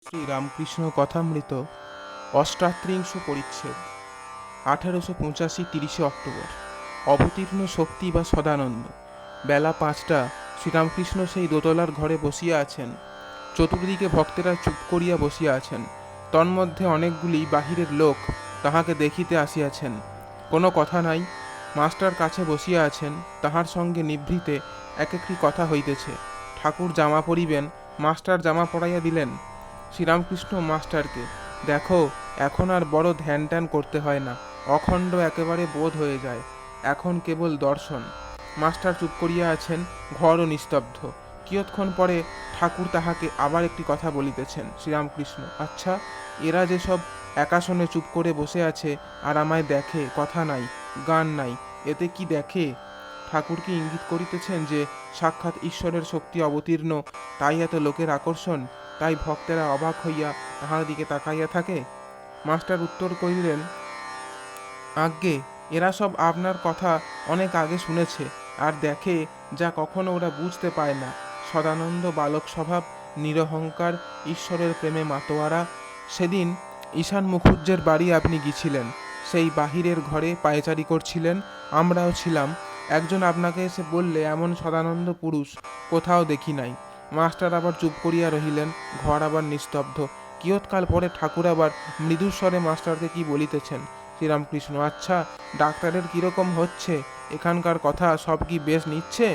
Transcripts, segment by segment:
শ্রীরামকৃষ্ণ কথামৃত অষ্টাত্রিংশ পরিচ্ছেদ 1885 30 অক্টোবর। অবতীর্ণ শক্তি বা সদানন্দ। বেলা 5টা। শ্রীরামকৃষ্ণ সেই দোতলার ঘরে বসিয়া আছেন। চতুর্দিকে ভক্তেরা চুপ করিয়া বসিয়া আছেন। তন্মধ্যে অনেকগুলি বাহিরের লোক তাহাকে দেখিতে আসিয়াছেন। কোনো কথা নাই। মাস্টার কাছে বসিয়া আছেন, তাহার সঙ্গে নিভৃতে এক একটি কথা হইতেছে। ঠাকুর জামা পরিবেন, মাস্টার জামা পরাইয়া দিলেন। শ্রীরামকৃষ্ণ মাস্টারকে, দেখো, এখন আর বড় ধ্যান ট্যান করতে হয় না, অখণ্ড একেবারে বোধ হয়ে যায়, এখন কেবল দর্শন। মাস্টার চুপ করিয়া আছেন, ঘরও নিস্তব্ধ। কিয়ৎক্ষণ পরে ঠাকুর তাহাকে আবার একটি কথা বলিতেছেন। শ্রীরামকৃষ্ণ, আচ্ছা, এরা যেসব একাসনে চুপ করে বসে আছে আর আমায় দেখে, কথা নাই, গান নাই, এতে কি দেখে? ঠাকুরকে ইঙ্গিত করিতেছেন যে সাক্ষাৎ ঈশ্বরের শক্তি অবতীর্ণ, তাই এত লোকের আকর্ষণ, তাই ভক্তেরা অবাক হইয়া তাহার দিকে তাকাইয়া থাকে। মাস্টার উত্তর করিলেন, আজ্ঞে, এরা সব আপনার কথা অনেক আগে শুনেছে আর দেখে যা কখনো ওরা বুঝতে পায় না। সদানন্দ বালক স্বভাব, নিরহংকার, ঈশ্বরের প্রেমে মাতোয়ারা। সেদিন ঈশান মুখুজ্জের বাড়ি আপনি গিয়েছিলেন, সেই বাহিরের ঘরে পায়চারি করছিলেন, আমরাও ছিলাম। একজন আপনাকে এসে বললে, এমন সদানন্দ পুরুষ কোথাও দেখি নাই। মাস্টার আবার চুপ করিয়া রহিলেন, ঘর আবার নিস্তব্ধ। কিয়ৎকাল পরে ঠাকুর আবার মৃদুস্বরে মাস্টারকে কি বলিতেছেন। শ্রীরামকৃষ্ণ, আচ্ছা, ডাক্তারের কিরকম হচ্ছে? এখানকার কথা সব কি বেশ নিচ্ছে?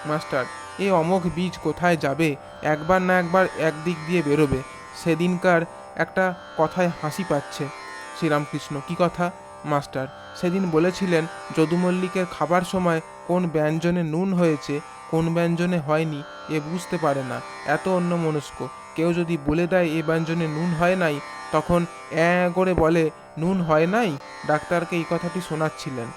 মাস্টার, এ অমোঘ বীজ কোথায় যাবে? একবার না একবার একদিক দিয়ে বেরোবে। সেদিনকার একটা কথায় হাসি পাচ্ছে। শ্রীরামকৃষ্ণ, কি কথা? মাস্টার, সেদিন বলেছিলেন যদুমল্লিকের খাবার সময় কোন ব্যঞ্জনে নুন হয়েছে, কোন ব্যঞ্জনে হয়নি এ বুঝতে পারে না, এত অন্যমনস্ক। কেউ যদি বলে দেয় এ ব্যঞ্জনে নুন হয় নাই, তখন করে বলে নুন হয় নাই। ডাক্তারকে এই কথাটি শোনাচ্ছিলেন।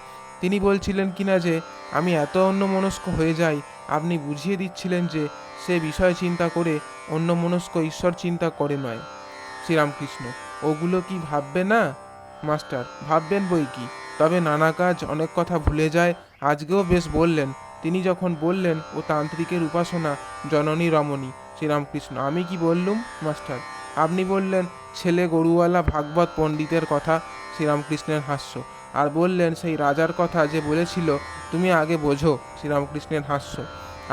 তিনি বলছিলেন কিনা যে আমি এত অন্যমনস্ক হয়ে যাই, আপনি বুঝিয়ে দিচ্ছিলেন যে সে বিষয় চিন্তা করে অন্যমনস্ক ঈশ্বর চিন্তা করে নয়। শ্রীরামকৃষ্ণ, ওগুলো কি ভাববে না? মাস্টার, ভাববেন বই কি, তবে নানা কাজ, অনেক কথা ভুলে যায়। আজকেও বেশ বললেন। তিনি যখন বললেন ও তান্ত্রিকের উপাসনা, জননী রমণী। শ্রীরামকৃষ্ণ, আমি কি বললুম? মাস্টার, আপনি বললেন ছেলে গরুওয়ালা ভাগবত পণ্ডিতের কথা। শ্রীরামকৃষ্ণের হাস্য। আর বললেন সেই রাজার কথা যে বলেছিল তুমি আগে বোঝো। শ্রীরামকৃষ্ণের হাস্য।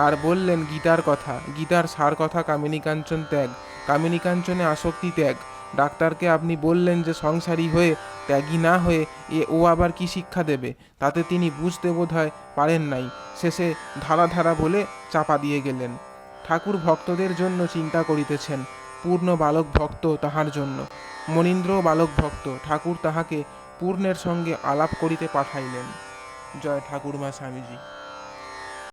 আর বললেন গীতার কথা, গীতার সার কথা, কামিনী কাঞ্চন ত্যাগ, কামিনী কাঞ্চনে আসক্তি ত্যাগ। ডাক্তারকে আপনি বললেন যে সংসারী হয়ে, ত্যাগী না হয়ে ও আবার কি শিক্ষা দেবে, তাতে তিনি বুঝতে বোধহয় পারেন নাই। শেষে ধারা ধারা বলে চাপা দিয়ে গেলেন। ঠাকুর ভক্তদের জন্য চিন্তা করিতেছেন, পূর্ণ বালক ভক্ত তাহার জন্য। মনীন্দ্রও বালক ভক্ত, ঠাকুর তাহাকে পূর্ণের সঙ্গে আলাপ করিতে পাঠাইলেন। জয় ঠাকুরমা স্বামীজি।